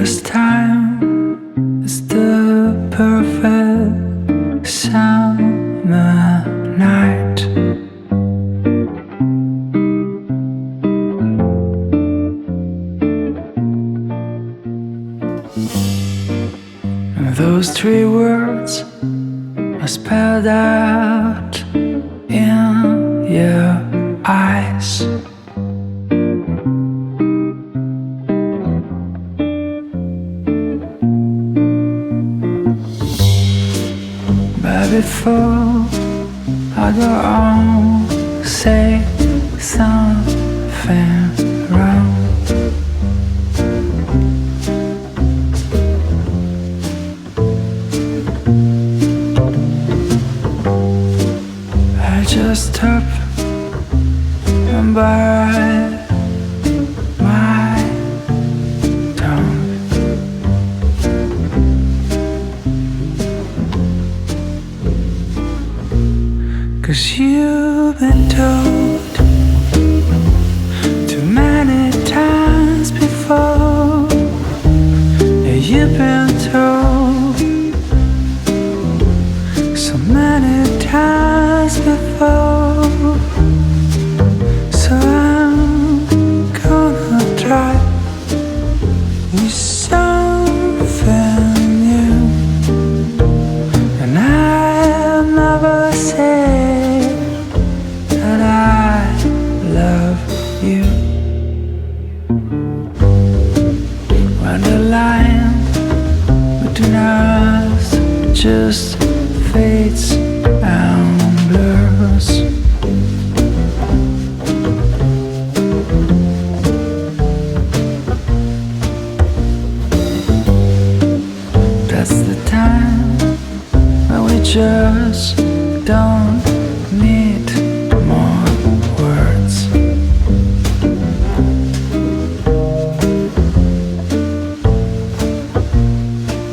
This time is the perfect summer night. And those three words are spelled out in your eyes. But before I go on, say something wrong. I just hope and bite my tongue. 'Cause you've been told too many times before. Yeah, you've been told so many times before. So I'm gonna try with something new, and I'll never say that I love you. When the line between us just fades and blurs, that's the time when we just don't need more words.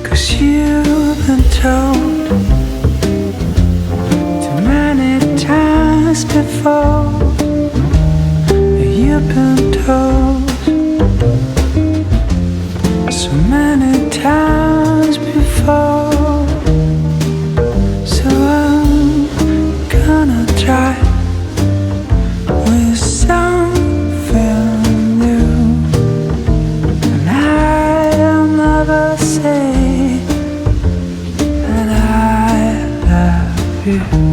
Cause you've been told too many times before. You've been told so many times before. So I'm gonna try with something new, and I'll never say that I love you.